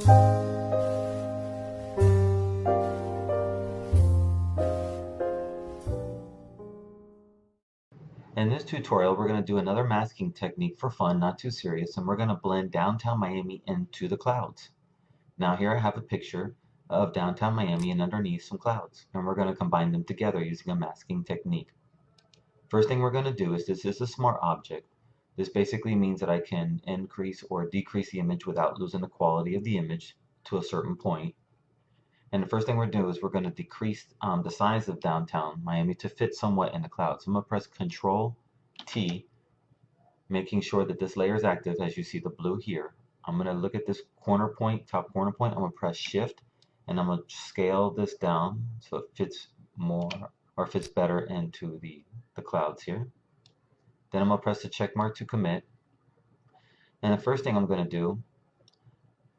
In this tutorial, we're going to do another masking technique for fun, not too serious, and we're going to blend downtown Miami into the clouds. Now here I have a picture of downtown Miami and underneath some clouds, and we're going to combine them together using a masking technique. First thing we're going to do is this is a smart object. This basically means that I can increase or decrease the image without losing the quality of the image to a certain point. And the first thing we're going to do is we're going to decrease the size of downtown Miami to fit somewhat in the clouds. So I'm going to press Control T, making sure that this layer is active as you see the blue here. I'm going to look at this corner point, top corner point. I'm going to press Shift and I'm going to scale this down so it fits more or fits better into the clouds here. Then I'm going to press the check mark to commit. And the first thing I'm going to do,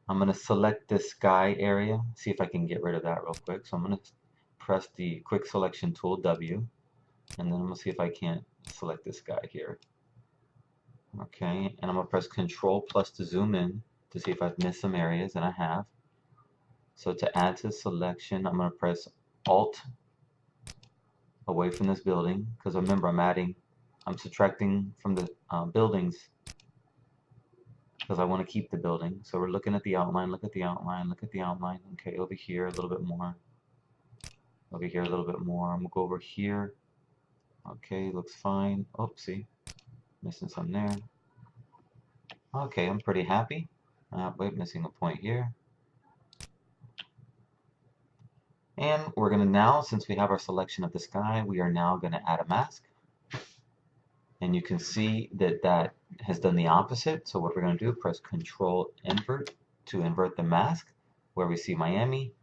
I'm going to select this sky area, see if I can get rid of that real quick. So I'm going to press the quick selection tool W, and then I'm going to see if I can't select this guy here. Okay, and I'm going to press Control plus to zoom in to see if I've missed some areas, and I have. So to add to selection, I'm going to press Alt away from this building, because remember I'm subtracting from the buildings because I want to keep the building. So we're looking at the outline, look at the outline, look at the outline. Okay, over here a little bit more. Over here a little bit more. I'm going to go over here. Okay, looks fine. Oopsie, missing some there. Okay, I'm pretty happy. Wait, missing a point here. And we're going to now, since we have our selection of the sky, we are now going to add a mask. And you can see that that has done the opposite. So what we're going to do, press Control Invert to invert the mask where we see Miami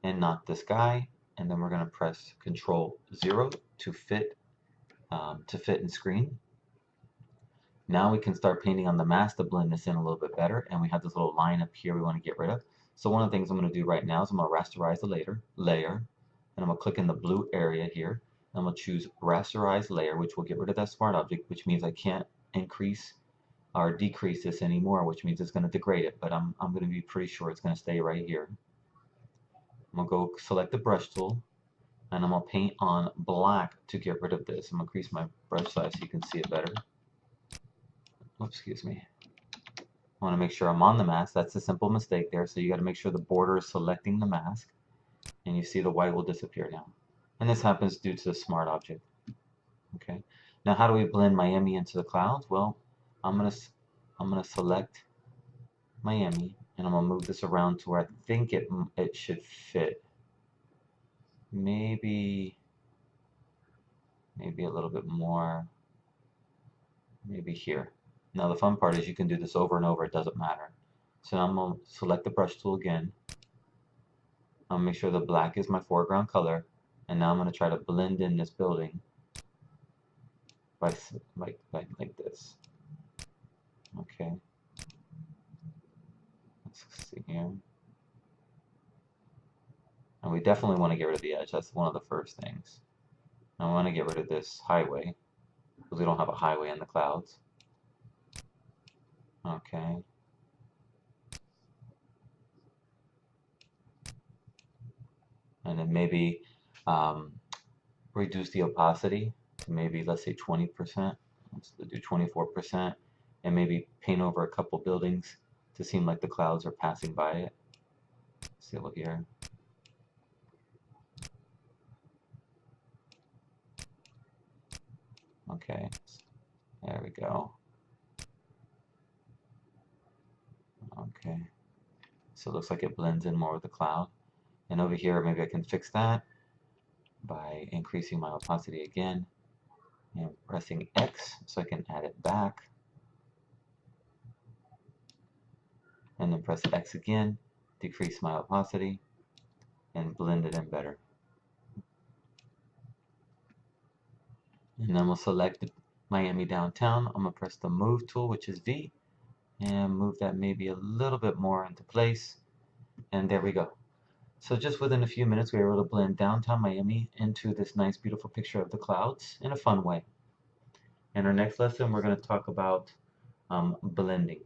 and not the sky. And then we're going to press Control 0 to fit in screen. Now we can start painting on the mask to blend this in a little bit better. And we have this little line up here we want to get rid of. So one of the things I'm going to do right now is I'm going to rasterize the layer, and I'm going to click in the blue area here. I'm going to choose rasterize layer, which will get rid of that smart object, which means I can't increase or decrease this anymore, which means it's going to degrade it, but I'm going to be pretty sure it's going to stay right here. I'm going to go select the brush tool, and I'm going to paint on black to get rid of this. I'm going to increase my brush size so you can see it better. Oops, excuse me. I want to make sure I'm on the mask. That's a simple mistake there, so you got to make sure the border is selecting the mask, and you see the white will disappear now. And this happens due to the smart object. Okay. Now, how do we blend Miami into the clouds? Well, I'm gonna select Miami, and I'm gonna move this around to where I think it should fit. Maybe a little bit more. Maybe here. Now the fun part is you can do this over and over. It doesn't matter. So now I'm gonna select the brush tool again. I'll make sure the black is my foreground color. And now I'm going to try to blend in this building by like this. Okay. Let's see here. And we definitely want to get rid of the edge. That's one of the first things. I want to get rid of this highway because we don't have a highway in the clouds. Okay. And then maybe reduce the opacity to maybe, let's say 20%. Let's do 24%, and maybe paint over a couple buildings to seem like the clouds are passing by it. See, look here. Okay, there we go. Okay, so it looks like it blends in more with the cloud. And over here, maybe I can fix that by increasing my opacity again and pressing X so I can add it back. And then press X again, decrease my opacity, and blend it in better. And then we'll select Miami downtown. I'm going to press the Move tool, which is V, and move that maybe a little bit more into place. And there we go. So just within a few minutes, we were able to blend downtown Miami into this nice, beautiful picture of the clouds in a fun way. In our next lesson, we're going to talk about blending.